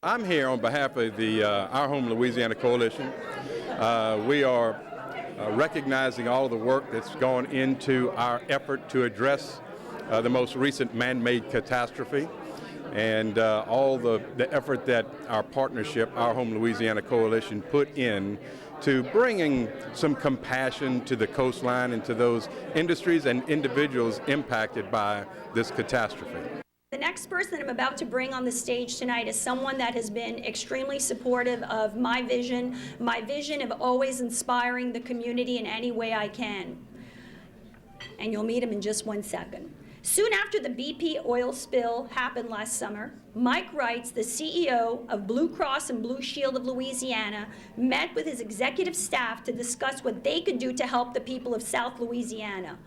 I'm here on behalf of our Home Louisiana Coalition. We are recognizing all of the work that's gone into our effort to address the most recent man-made catastrophe, and all the effort that our partnership, our Home Louisiana Coalition, put in to bringing some compassion to the coastline and to those industries and individuals impacted by this catastrophe. The next person I'm about to bring on the stage tonight is someone that has been extremely supportive of my vision of always inspiring the community in any way I can. And you'll meet him in just 1 second. Soon after the BP oil spill happened last summer, Mike Wrights, the CEO of Blue Cross and Blue Shield of Louisiana, met with his executive staff to discuss what they could do to help the people of South Louisiana.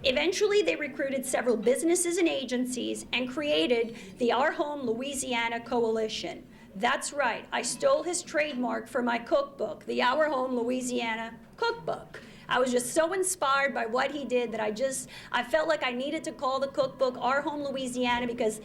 Eventually, they recruited several businesses and agencies and created the Our Home Louisiana Coalition. That's right, I stole his trademark for my cookbook, the Our Home Louisiana Cookbook. I was just so inspired by what he did that I felt like I needed to call the cookbook Our Home Louisiana because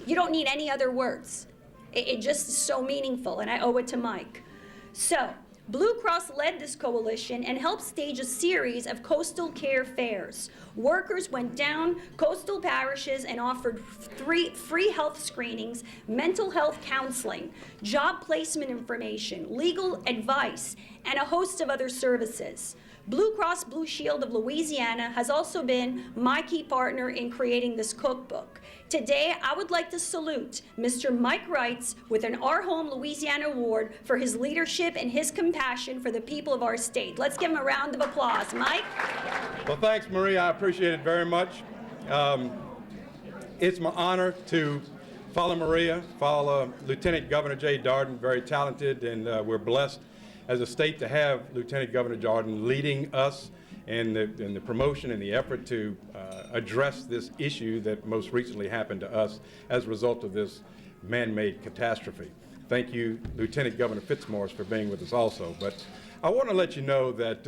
you don't need any other words. It just is so meaningful, and I owe it to Mike. So, Blue Cross led this coalition and helped stage a series of coastal care fairs. Workers went down coastal parishes and offered free health screenings, mental health counseling, job placement information, legal advice, and a host of other services. Blue Cross Blue Shield of Louisiana has also been my key partner in creating this cookbook. Today, I would like to salute Mr. Mike Wrights with an Our Home Louisiana Award for his leadership and his compassion for the people of our state. Let's give him a round of applause. Mike? Well, thanks, Marie. I appreciate it very much. It's my honor to follow Lieutenant Governor Jay Darden, very talented, and we're blessed as a state to have Lieutenant Governor Darden leading us in the promotion and the effort to address this issue that most recently happened to us as a result of this man-made catastrophe. Thank you, Lieutenant Governor Fitzmaurice, for being with us also. But I want to let you know that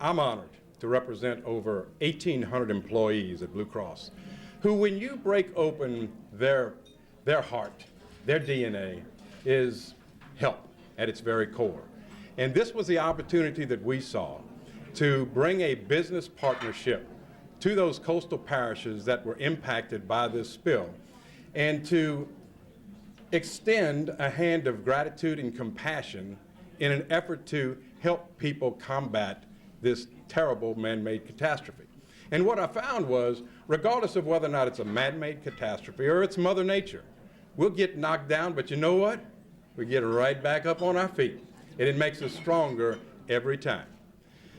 I'm honored to represent over 1,800 employees at Blue Cross, who, when you break open their heart, their DNA is help at its very core. And this was the opportunity that we saw to bring a business partnership to those coastal parishes that were impacted by this spill, and to extend a hand of gratitude and compassion in an effort to help people combat this terrible man-made catastrophe. And what I found was, regardless of whether or not it's a man-made catastrophe or it's Mother Nature, we'll get knocked down, but you know what? We get right back up on our feet. And it makes us stronger every time.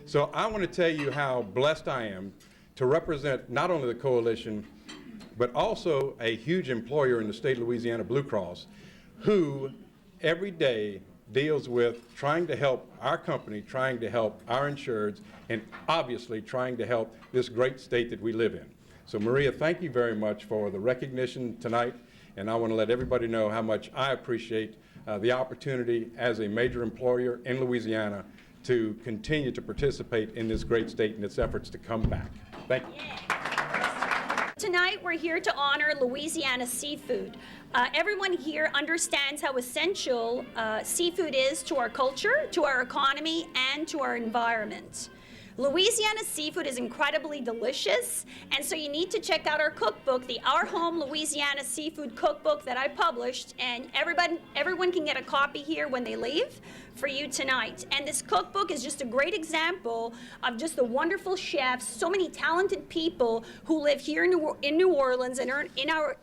So I want to tell you how blessed I am to represent not only the coalition, but also a huge employer in the state of Louisiana, Blue Cross, who every day deals with trying to help our company, trying to help our insureds, and obviously trying to help this great state that we live in. So Maria, thank you very much for the recognition tonight, and I want to let everybody know how much I appreciate the opportunity as a major employer in Louisiana to continue to participate in this great state and its efforts to come back. Thank you. Yeah. Tonight we're here to honor Louisiana seafood. Everyone here understands how essential seafood is to our culture, to our economy, and to our environment. Louisiana seafood is incredibly delicious, and so you need to check out our cookbook, the Our Home Louisiana Seafood Cookbook that I published, and everyone can get a copy here when they leave for you tonight. And this cookbook is just a great example of just the wonderful chefs, so many talented people who live here in New Orleans and are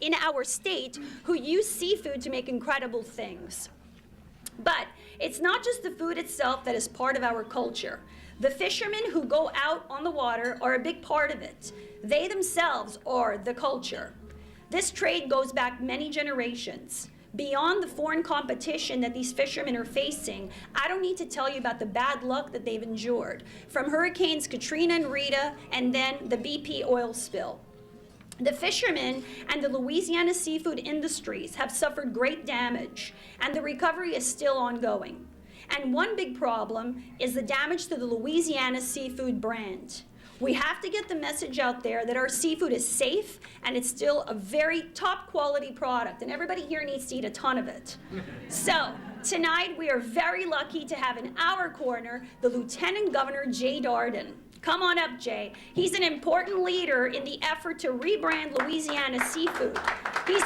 in our state who use seafood to make incredible things. But it's not just the food itself that is part of our culture. The fishermen who go out on the water are a big part of it. They themselves are the culture. This trade goes back many generations. Beyond the foreign competition that these fishermen are facing, I don't need to tell you about the bad luck that they've endured, from Hurricanes Katrina and Rita, and then the BP oil spill. The fishermen and the Louisiana seafood industries have suffered great damage, and the recovery is still ongoing. And one big problem is the damage to the Louisiana seafood brand. We have to get the message out there that our seafood is safe and it's still a very top quality product, and everybody here needs to eat a ton of it. So tonight we are very lucky to have in our corner the Lieutenant Governor Jay Darden. Come on up, Jay. He's an important leader in the effort to rebrand Louisiana Seafood. He's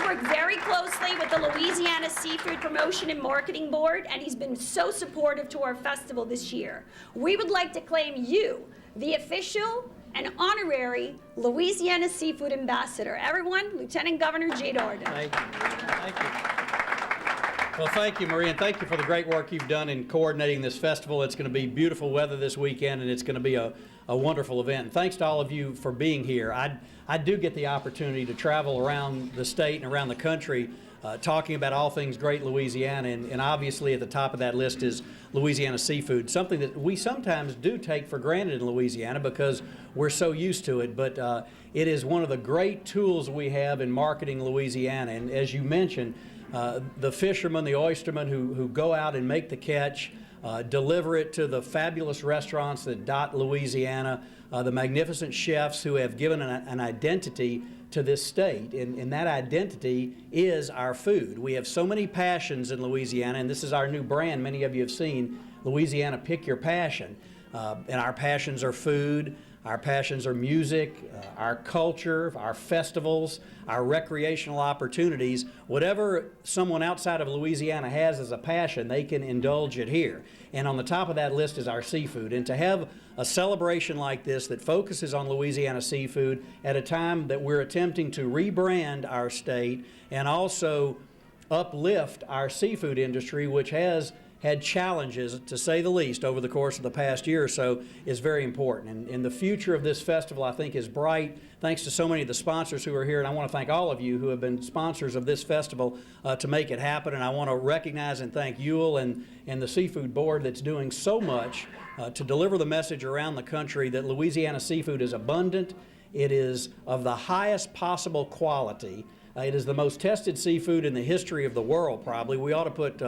worked very closely with the Louisiana Seafood Promotion and Marketing Board, and he's been so supportive to our festival this year. We would like to claim you the official and honorary Louisiana Seafood Ambassador. Everyone, Lieutenant Governor Jay Darden. Thank you. Thank you. Well, thank you, Maria, and thank you for the great work you've done in coordinating this festival. It's going to be beautiful weather this weekend, and it's going to be a wonderful event. And thanks to all of you for being here. I do get the opportunity to travel around the state and around the country talking about all things great Louisiana, and obviously at the top of that list is Louisiana seafood, something that we sometimes do take for granted in Louisiana because we're so used to it, but it is one of the great tools we have in marketing Louisiana. And as you mentioned, the fishermen, the oystermen who go out and make the catch, deliver it to the fabulous restaurants that dot Louisiana, the magnificent chefs who have given an identity to this state, and that identity is our food. We have so many passions in Louisiana, and this is our new brand many of you have seen, Louisiana Pick Your Passion. And our passions are food, our passions are music, our culture, our festivals, our recreational opportunities. Whatever someone outside of Louisiana has as a passion, they can indulge it here. And on the top of that list is our seafood. And to have a celebration like this that focuses on Louisiana seafood at a time that we're attempting to rebrand our state and also uplift our seafood industry, which has had challenges, to say the least, over the course of the past year or so, is very important. And the future of this festival, I think, is bright, thanks to so many of the sponsors who are here. And I want to thank all of you who have been sponsors of this festival to make it happen. And I want to recognize and thank Ewell and the Seafood Board that's doing so much to deliver the message around the country that Louisiana seafood is abundant, it is of the highest possible quality. It is the most tested seafood in the history of the world, probably. We ought to put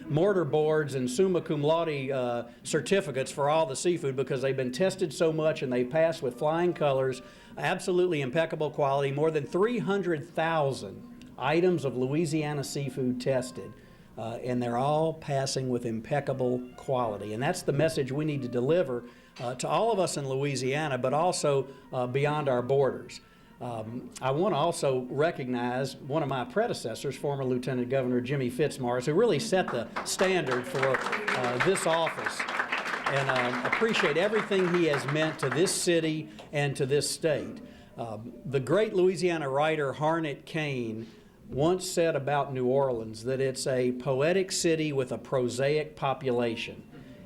mortar boards and summa cum laude certificates for all the seafood because they've been tested so much and they pass with flying colors. Absolutely impeccable quality. More than 300,000 items of Louisiana seafood tested, and they're all passing with impeccable quality. And that's the message we need to deliver to all of us in Louisiana, but also beyond our borders. I want to also recognize one of my predecessors, former Lieutenant Governor Jimmy Fitzmaurice, who really set the standard for this office, and appreciate everything he has meant to this city and to this state. The great Louisiana writer Harnett Kane once said about New Orleans that it's a poetic city with a prosaic population.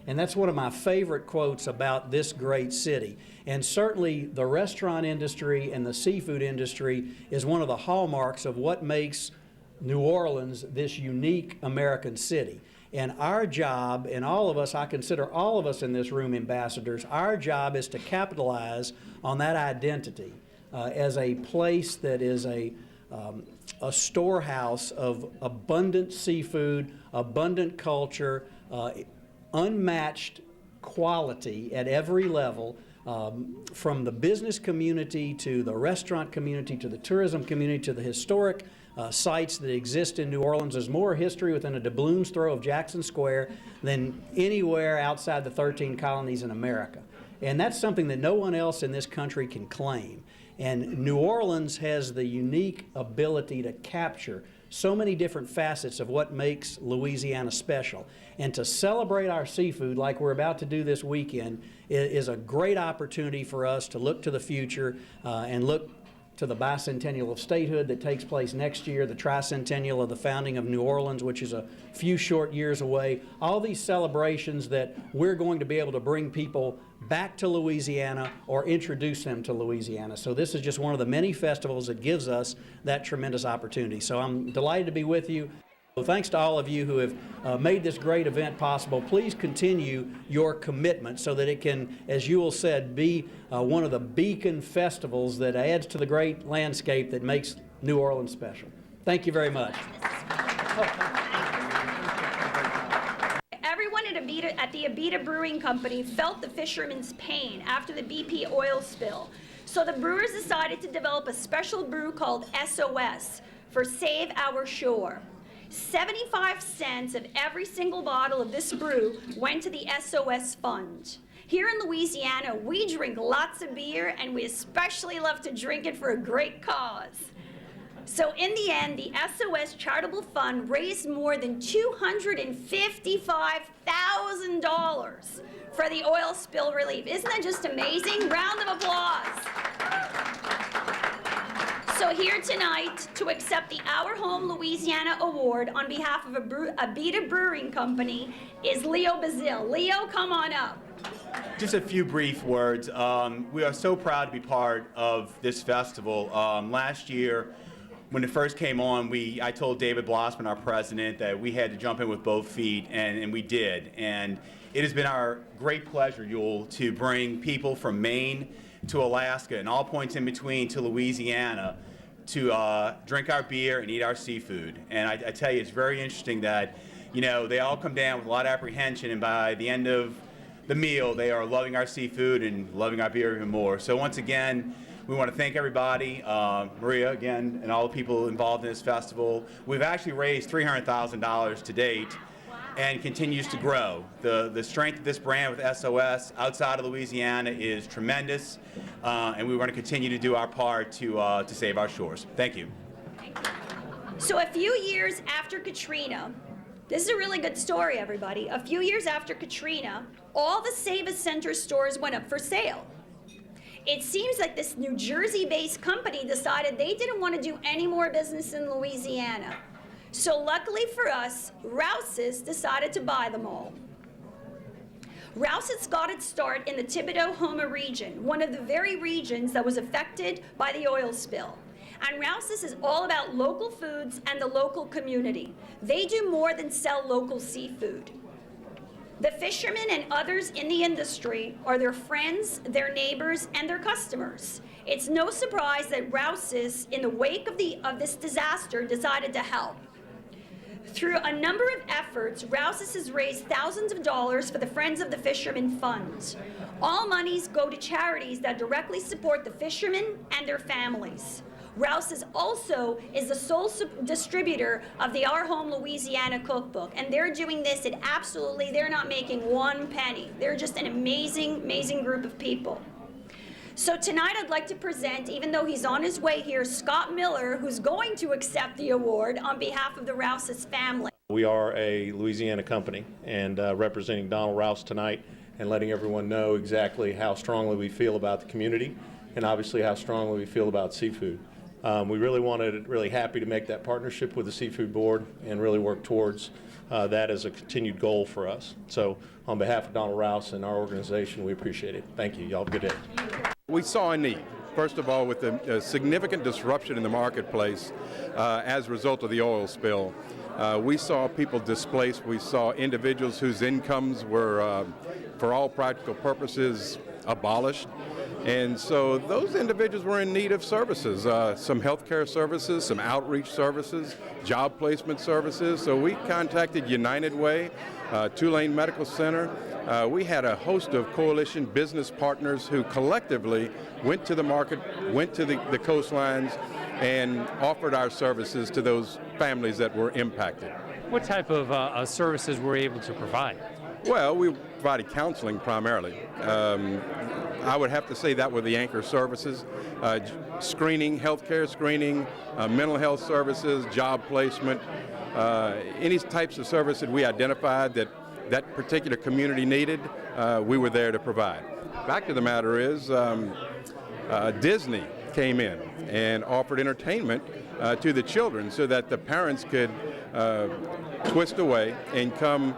And that's one of my favorite quotes about this great city. And certainly the restaurant industry and the seafood industry is one of the hallmarks of what makes New Orleans this unique American city. And our job, and all of us, I consider all of us in this room ambassadors, our job is to capitalize on that identity as a place that is a storehouse of abundant seafood, abundant culture, unmatched quality at every level, from the business community to the restaurant community to the tourism community to the historic sites that exist in New Orleans. There's more history within a doubloon's throw of Jackson Square than anywhere outside the 13 colonies in America. And that's something that no one else in this country can claim. And New Orleans has the unique ability to capture so many different facets of what makes Louisiana special. And to celebrate our seafood like we're about to do this weekend is a great opportunity for us to look to the future and look to the bicentennial of statehood that takes place next year, the tricentennial of the founding of New Orleans, which is a few short years away. All these celebrations that we're going to be able to bring people back to Louisiana or introduce them to Louisiana. So this is just one of the many festivals that gives us that tremendous opportunity. So I'm delighted to be with you. Well, thanks to all of you who have made this great event possible. Please continue your commitment so that it can, as Ewell said, be one of the beacon festivals that adds to the great landscape that makes New Orleans special. Thank you very much. Everyone at at the Abita Brewing Company felt the fishermen's pain after the BP oil spill. So the brewers decided to develop a special brew called SOS for Save Our Shore. 75 cents of every single bottle of this brew went to the SOS Fund. Here in Louisiana, we drink lots of beer, and we especially love to drink it for a great cause. So in the end, the SOS Charitable Fund raised more than $255,000 for the oil spill relief. Isn't that just amazing? Round of applause. So here tonight to accept the Our Home Louisiana Award on behalf of Abita Brewing Company is Leo Bazil. Leo, come on up. Just a few brief words. We are so proud to be part of this festival. Last year, when it first came on, I told David Blossman, our president, that we had to jump in with both feet, and we did. And it has been our great pleasure, Yul, to bring people from Maine to Alaska and all points in between to Louisiana to drink our beer and eat our seafood. And I tell you, it's very interesting that, they all come down with a lot of apprehension, and by the end of the meal, they are loving our seafood and loving our beer even more. So once again, we want to thank everybody, Maria again, and all the people involved in this festival. We've actually raised $300,000 to date and continues to grow. The strength of this brand with SOS outside of Louisiana is tremendous, and we want to continue to do our part to save our shores. Thank you. So a few years after Katrina, this is a really good story, everybody. A few years after Katrina, all the Save a Center stores went up for sale. It seems like this New Jersey-based company decided they didn't want to do any more business in Louisiana. So luckily for us, Rouse's decided to buy them all. Rouse's got its start in the Thibodeau-Houma region, one of the very regions that was affected by the oil spill. And Rouse's is all about local foods and the local community. They do more than sell local seafood. The fishermen and others in the industry are their friends, their neighbors, and their customers. It's no surprise that Rouse's, in the wake of this disaster, decided to help. Through a number of efforts, Rouse's has raised thousands of dollars for the Friends of the Fishermen Fund. All monies go to charities that directly support the fishermen and their families. Rouse's also is the sole distributor of the Our Home Louisiana Cookbook, and they're doing this at they're not making one penny. They're just an amazing, amazing group of people. So tonight I'd like to present, even though he's on his way here, Scott Miller, who's going to accept the award on behalf of the Rouse's family. We are a Louisiana company, and representing Donald Rouse tonight and letting everyone know exactly how strongly we feel about the community and obviously how strongly we feel about seafood. We really happy to make that partnership with the Seafood Board and really work towards that as a continued goal for us. So on behalf of Donald Rouse and our organization, we appreciate it. Thank you. Y'all have a good day. We saw a need, first of all, with the significant disruption in the marketplace as a result of the oil spill. We saw people displaced. We saw individuals whose incomes were, for all practical purposes, abolished. And so those individuals were in need of services, some healthcare services, some outreach services, job placement services. So we contacted United Way, Tulane Medical Center. We had a host of coalition business partners who collectively went to the market, went to the coastlines, and offered our services to those families that were impacted. What type of services were you able to provide? Well, we provided counseling primarily. I would have to say that were the anchor services. Screening, healthcare screening, mental health services, job placement, any types of service that we identified that particular community needed, we were there to provide. Fact of the matter is, Disney came in and offered entertainment to the children so that the parents could twist away and come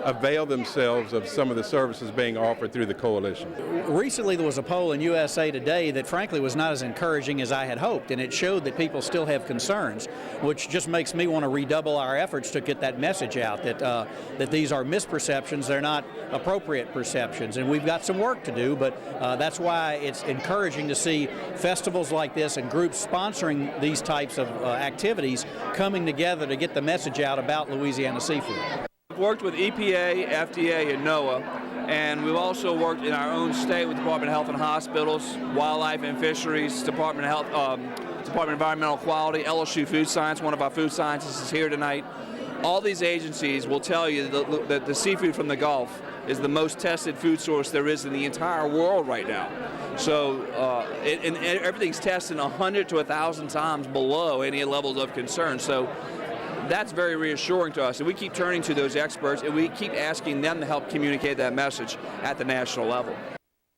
avail themselves of some of the services being offered through the coalition. Recently there was a poll in USA Today that frankly was not as encouraging as I had hoped, and it showed that people still have concerns, which just makes me want to redouble our efforts to get that message out that these are misperceptions, they're not appropriate perceptions, and we've got some work to do, but that's why it's encouraging to see festivals like this and groups sponsoring these types of activities coming together to get the message out about Louisiana seafood. Worked with EPA, FDA, and NOAA, and we've also worked in our own state with Department of Health and Hospitals, Wildlife and Fisheries, Department of Health, Department of Environmental Quality, LSU Food Science. One of our food scientists is here tonight. All these agencies will tell you that the seafood from the Gulf is the most tested food source there is in the entire world right now. So and everything's tested 100 to 1,000 times below any levels of concern. So that's very reassuring to us, and we keep turning to those experts, and we keep asking them to help communicate that message at the national level.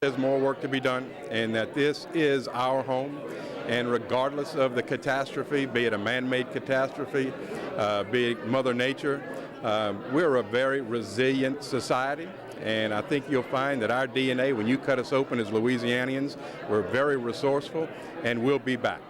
There's more work to be done, and that this is our home, and regardless of the catastrophe, be it a man-made catastrophe, be it Mother Nature, we're a very resilient society, and I think you'll find that our DNA, when you cut us open as Louisianians, we're very resourceful, and we'll be back.